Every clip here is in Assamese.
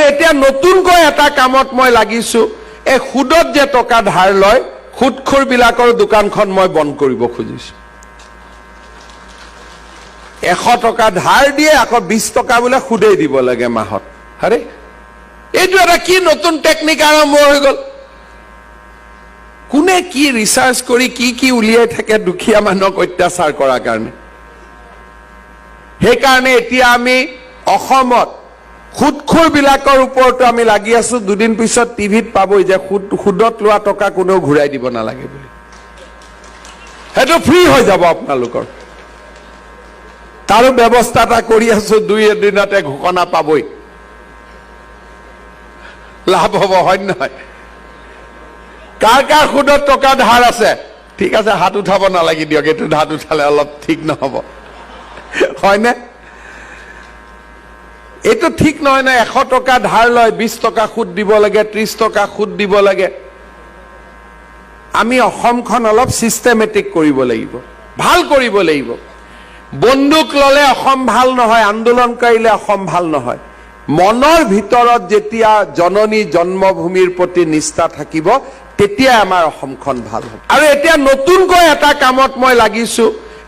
এতিয়া নতুনকৈ এটা কামত মই লাগিছো এই সুদত যে টকা ধাৰ লয় সুদখোৰ বিলাকৰ দোকানখন মই বন্ধ কৰিব খুজিছো 100 টকা ধাৰ দিয়ে আকৌ 20 টকা বোলে সুদে দিব লাগে মাহত আৰে এইটো এটা কি নতুন টেকনিক আৰম্ভ হৈ গল কোনে কি ৰিসাৰ্চ কৰি কি উলিয়াই থাকে দুখীয়া মানুহক অত্যাচাৰ কৰাৰ কাৰণে সেই কাৰণে এতিয়া আমি অসমত সুদখোৰ বিলাকৰ ওপৰত আমি লাগি আছো দুদিন পিছত টিভিত পাবই যে সুদত লোৱা টকা কোনেও ঘূৰাই দিব নালাগে বুলি হেটো ফ্ৰী হৈ যাব আপোনালোকৰ তাৰো ব্যৱস্থা এটা কৰি আছো দুই এদিনতে ঘোষণা পাবই লাভ হ'ব হয় নহয় কাৰ সুদত টকা ধাৰ আছে ঠিক আছে হাত উঠাব নালাগি দিয়ক এটো হাত উঠালে অলপ ঠিক নহব হয়নে এটো ঠিক নহয় না 100 টকা ধাৰ লয় 20 টকা সুদ দিব লাগে 30 টকা সুদ দিব লাগে আমি অসমখন অলপ সিস্টেমেটিক কৰিব লাগিব ভাল কৰিব লাগিব বন্দুক ললে অসম ভাল নহয় আন্দোলন কৰিলে অসম ভাল নহয় মনৰ ভিতৰত যেতিয়া জননী জন্মভূমিৰ প্ৰতি নিষ্ঠা থাকিব তেতিয়া আমাৰ অসমখন ভাল হ'ব আৰু এতিয়া নতুনকৈ এটা কামত মই লাগিছো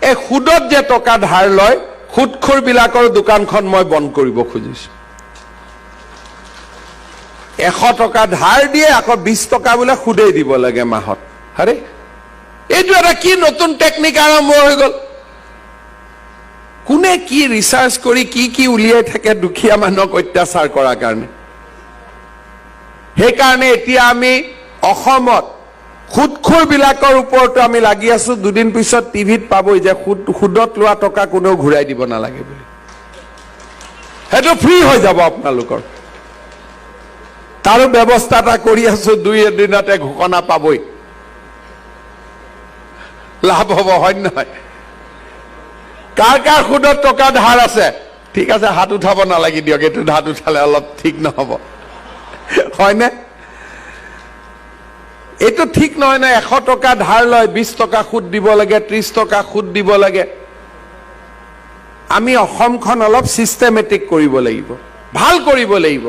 এই সুদত যে টকা ধাৰ লয় সুদখোৰ বিলাকৰ দোকানখন মই বন্ধ কৰিব খুজিছো 100 টকা ধাৰ দিয়ে আকৌ 20 টকা বোলে সুদে দিব লাগে মাহত আৰে এইটো এটা কি নতুন টেকনিক আৰম্ভ হৈ গল কোনে কি ৰিসাৰ্চ কৰি কি উলিয়াই থাকে দুখীয়া মানুহক অত্যাচাৰ কৰাৰ কাৰণে সেই কাৰণে এতিয়া আমি অসমত সুদখোৰ বিলাকৰ ওপৰত আমি লাগি আছো দুদিন পিছত টিভিত পাবই যে সুদত লোৱা টকা কোনেও ঘূৰাই দিব নালাগে বুলি হেটো ফ্ৰী হৈ যাব আপোনালোকৰ তাৰো ব্যৱস্থা এটা কৰি আছো দুই এদিনতে ঘোষণা পাবই লাভ হ'ব হয় নহয় কাৰ সুদত টকা ধাৰ আছে ঠিক আছে হাত উঠাব নালাগি দিয়ক এটো হাত উঠালে অলপ ঠিক নহব হয়নে এটো ঠিক নহয় না 100 টকা ধাৰ লয় 20 টকা সুদ দিব লাগে 30 টকা সুদ দিব লাগে আমি অসমখন অলপ সিস্টেমেটিক কৰিব লাগিব ভাল কৰিব লাগিব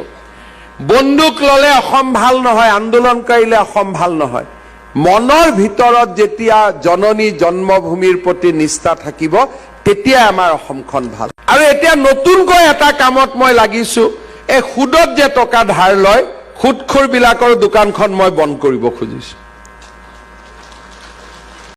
বন্দুক ললে অসম ভাল নহয় আন্দোলন কৰিলে অসম ভাল নহয় মনৰ ভিতৰত যেতিয়া জননী জন্মভূমিৰ প্ৰতি নিষ্ঠা থাকিব তেতিয়া আমাৰ অসমখন ভাল আৰু এতিয়া নতুনকৈ এটা কামত মই লাগিছো এই সুদত যে টকা ধাৰ লয় সুদখোৰ বিলাকৰ দোকানখন মই বন্ধ কৰিব খুজিছো